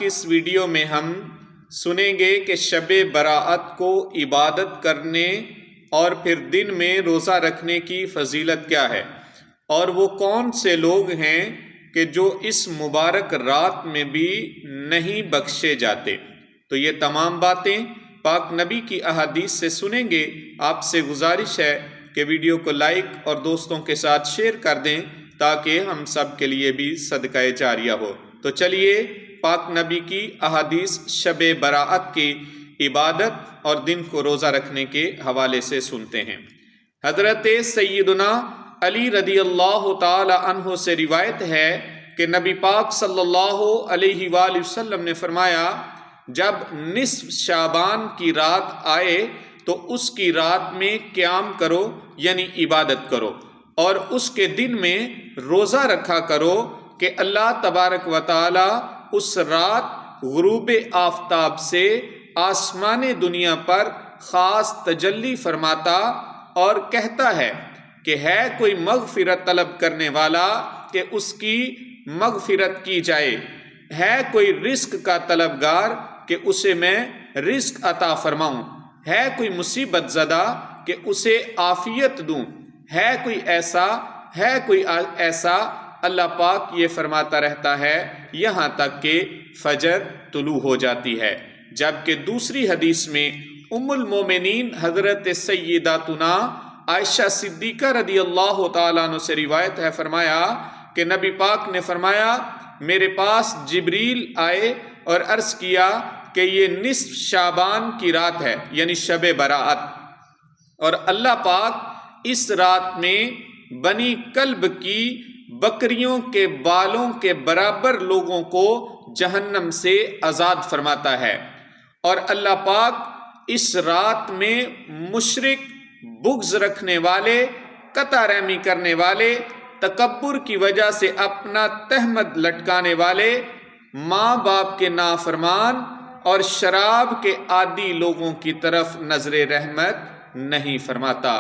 اس video میں ہم سنیں گے کہ شب براءت کو عبادت کرنے اور پھر دن میں روزہ رکھنے کی فضیلت کیا ہے، اور وہ کون سے لوگ ہیں کہ جو اس مبارک رات میں بھی نہیں بخشے جاتے۔ تو یہ تمام باتیں پاک نبی کی احادیث سے سنیں گے۔ آپ سے گزارش ہے کہ ویڈیو کو لائک اور دوستوں کے ساتھ شیئر کر دیں تاکہ ہم سب کے لیے بھی صدقہ جاریہ ہو۔ تو چلیے پاک نبی کی احادیث شب براءت کی عبادت اور دن کو روزہ رکھنے کے حوالے سے سنتے ہیں۔ حضرت سیدنا علی رضی اللہ تعالی عنہ سے روایت ہے کہ نبی پاک صلی اللہ علیہ وآلہ وسلم نے فرمایا، جب نصف شعبان کی رات آئے تو اس کی رات میں قیام کرو، یعنی عبادت کرو، اور اس کے دن میں روزہ رکھا کرو کہ اللہ تبارک و تعالی اس رات غروب آفتاب سے آسمان دنیا پر خاص تجلی فرماتا اور کہتا ہے کہ ہے کوئی مغفرت طلب کرنے والا کہ اس کی مغفرت کی جائے، ہے کوئی رزق کا طلبگار کہ اسے میں رزق عطا فرماؤں، ہے کوئی مصیبت زدہ کہ اسے عافیت دوں، ہے کوئی ایسا اللہ پاک یہ فرماتا رہتا ہے یہاں تک کہ فجر طلوع ہو جاتی ہے۔ جبکہ دوسری حدیث میں ام المومنین حضرت سیداتنا عائشہ صدیقہ رضی اللہ تعالیٰ عنہ سے روایت ہے، فرمایا کہ نبی پاک نے فرمایا، میرے پاس جبریل آئے اور عرض کیا کہ یہ نصف شعبان کی رات ہے، یعنی شب براءت، اور اللہ پاک اس رات میں بنی کلب کی بکریوں کے بالوں کے برابر لوگوں کو جہنم سے آزاد فرماتا ہے، اور اللہ پاک اس رات میں مشرک، بغض رکھنے والے، قطع رحمی کرنے والے، تکبر کی وجہ سے اپنا تہمت لٹکانے والے، ماں باپ کے نافرمان اور شراب کے عادی لوگوں کی طرف نظر رحمت نہیں فرماتا۔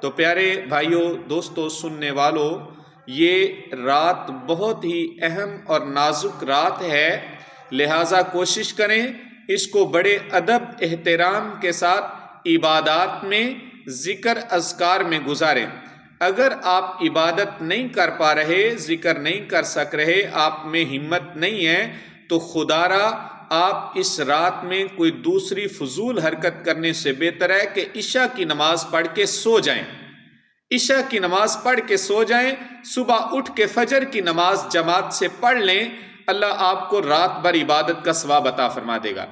تو پیارے بھائیوں، دوستوں، سننے والوں، یہ رات بہت ہی اہم اور نازک رات ہے، لہٰذا کوشش کریں اس کو بڑے ادب احترام کے ساتھ عبادات میں، ذکر اذکار میں گزاریں۔ اگر آپ عبادت نہیں کر پا رہے، ذکر نہیں کر سک رہے، آپ میں ہمت نہیں ہے، تو خدا را آپ اس رات میں کوئی دوسری فضول حرکت کرنے سے بہتر ہے کہ عشاء کی نماز پڑھ کے سو جائیں، عشاء کی نماز پڑھ کے سو جائیں، صبح اٹھ کے فجر کی نماز جماعت سے پڑھ لیں، اللہ آپ کو رات بھر عبادت کا ثواب عطا فرما دے گا،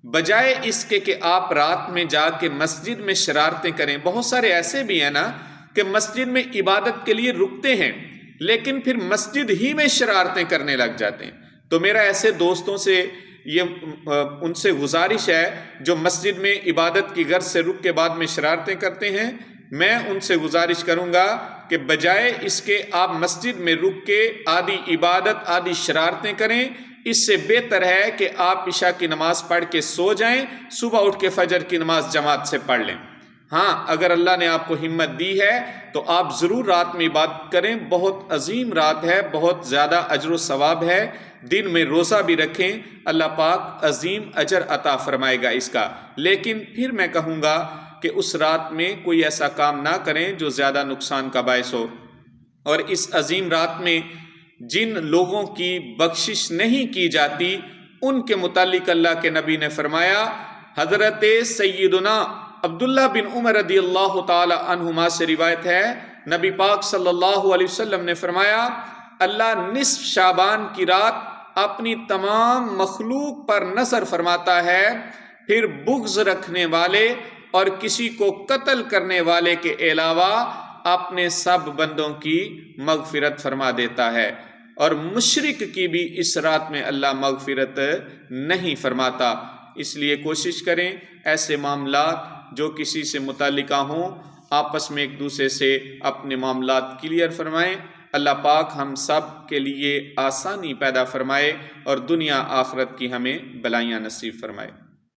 بجائے اس کے کہ آپ رات میں جا کے مسجد میں شرارتیں کریں۔ بہت سارے ایسے بھی ہیں نا کہ مسجد میں عبادت کے لیے رکتے ہیں لیکن پھر مسجد ہی میں شرارتیں کرنے لگ جاتے ہیں۔ تو میرا ایسے دوستوں سے ان سے گزارش ہے جو مسجد میں عبادت کی غرض سے رک کے بعد میں شرارتیں کرتے ہیں، میں ان سے گزارش کروں گا کہ بجائے اس کے آپ مسجد میں رک کے آدھی عبادت آدھی شرارتیں کریں، اس سے بہتر ہے کہ آپ عشاء کی نماز پڑھ کے سو جائیں، صبح اٹھ کے فجر کی نماز جماعت سے پڑھ لیں۔ ہاں، اگر اللہ نے آپ کو ہمت دی ہے تو آپ ضرور رات میں عبادت کریں، بہت عظیم رات ہے، بہت زیادہ اجر و ثواب ہے، دن میں روزہ بھی رکھیں، اللہ پاک عظیم اجر عطا فرمائے گا اس کا۔ لیکن پھر میں کہوں گا کہ اس رات میں کوئی ایسا کام نہ کریں جو زیادہ نقصان کا باعث ہو، اور اس عظیم رات میں جن لوگوں کی بخشش نہیں کی جاتی ان کے متعلق اللہ کے نبی نے فرمایا، حضرت سیدنا عبداللہ بن عمر رضی اللہ تعالی عنہما سے روایت ہے، نبی پاک صلی اللہ علیہ وسلم نے فرمایا، اللہ نصف شعبان کی رات اپنی تمام مخلوق پر نظر فرماتا ہے، پھر بغض رکھنے والے اور کسی کو قتل کرنے والے کے علاوہ اپنے سب بندوں کی مغفرت فرما دیتا ہے، اور مشرک کی بھی اس رات میں اللہ مغفرت نہیں فرماتا۔ اس لیے کوشش کریں ایسے معاملات جو کسی سے متعلقہ ہوں آپس میں ایک دوسرے سے اپنے معاملات کلیئر فرمائیں۔ اللہ پاک ہم سب کے لیے آسانی پیدا فرمائے اور دنیا آخرت کی ہمیں بلائیاں نصیب فرمائے۔